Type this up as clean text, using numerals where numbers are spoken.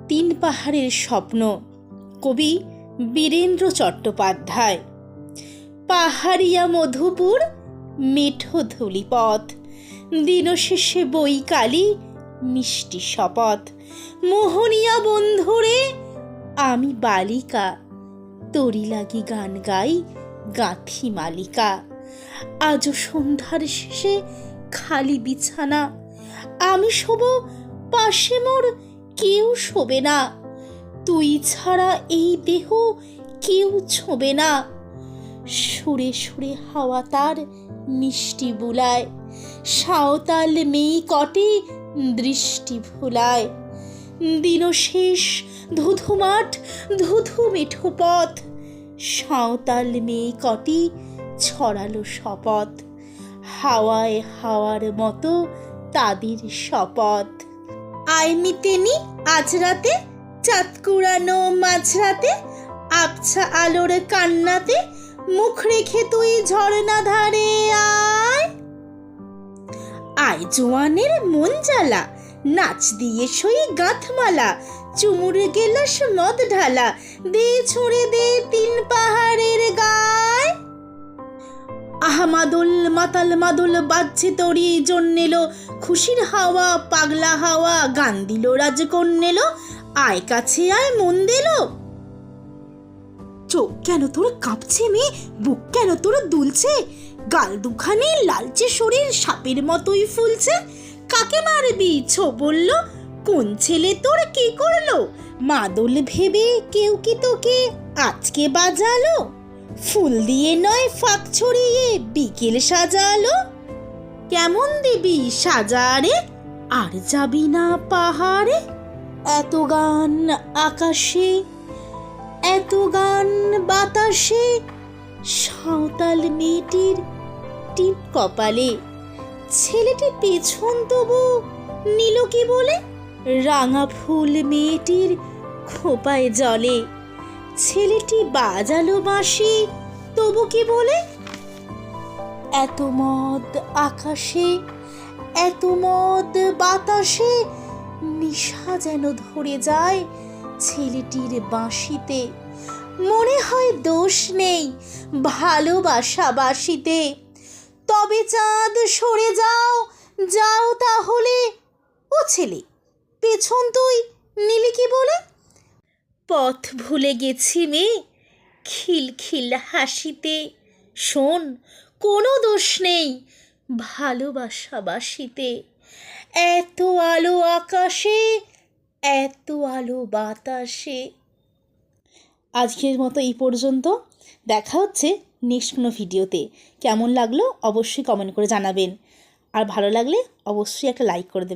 তিন পাহাড়ের স্বপ্ন, কবি বীরেন্দ্র চট্টোপাধ্যায়। পাহাড়িয়া মধুপুর মেঠো ধূলিপথ, দিনশেষে বৈকালি মিষ্টি শপথ। মোহনিয়া বন্ধুরে আমি বালিকা, তোরি লাগি গান গাই গাঁথি মালিকা। আজও সন্ধ্যার শেষে খালি বিছানা, আমি শোব পাশে মোর কেউ শোবে না। তুই ছাড়া এই দেহ কেউ ছোবে না। সুরে সুরে হাওয়া তার মিষ্টি বুলায়, সাঁওতাল মেয়ে কটে দৃষ্টি ভুলায়। দিনশেষ ধুধু মাঠ, ধুধু মেঠো পথ, সাঁওতাল মেয়ে কটি ছড়ালো শপথ। হাওয়ায় হাওয়ার মতো তাদের শপথ। আয় মিতেনি আজ রাতে, চাঁদ কুড়ানো মাঝরাতে, আবছা আলোর কান্নাতে মুখ রেখে তুই ঝর্ণা ধারে আয়। আয় জোয়ানের মন জ্বালা, নাচ দিয়ে সই গাঁথমালা, চুমুর গেলাস মদ ঢালা, দে ছুঁড়ে দে তিন পাহাড়ের গায়। আহা মাদল মাতাল মাদল বাজছে তরি জন্মেলো, খুশির হাওয়া পাগলা হাওয়া গান দিল রাজকন্যেলো। আয় কাছে আয় মন দিল। চোখ কেন তোর কাঁপছে মেয়ে, বুক কেন তোর দুলছে, গাল দুখানে লালচে শরীর সাপের মতোই ফুলছে। কাকে মারবি ছো বলল, কোন ছেলে তোর কি করলো, মাদল ভেবে কেউ কি তোকে আজকে বাজালো। ফুল দিয়ে নয় ফাঁক ছড়িয়ে বিকেল সাজালো, কেমন দিবি সাজারে আর যাবি না পাহাড়ে। এত গান আকাশে, এত গান বাতাসে, সাঁওতাল মেয়েটির টিপ কপালে। ছেলেটি পেছন তবু নিল কি বলে, রাঙা ফুল মেয়েটির খোপায় জলে। ছেলেটি বাজালো বাঁশি তবু কি বলে, এত মদ আকাশে, এত মদ বাতাসে, নিশা যেন ধরে যায় ছেলেটির বাঁশিতে। মনে হয় দোষ নেই ভালোবাসা বাসিতে, তবে চাঁদ সরে যাও, যাও তাহলে। ও ছেলে পেছন তুই নিলি কি বলে, পথ ভুলে গেছি মেয়ে খিলখিল হাসিতে। শোন কোনো দোষ নেই ভালোবাসা বাসিতে, এত আলো আকাশে, এত আলো বাতাসে। আজকের মতো এই পর্যন্ত, দেখা হচ্ছে নেক্সট কোনো ভিডিওতে। কেমন লাগলো অবশ্যই কমেন্ট করে জানাবেন, আর ভালো লাগলে অবশ্যই একটা লাইক করে দেবেন।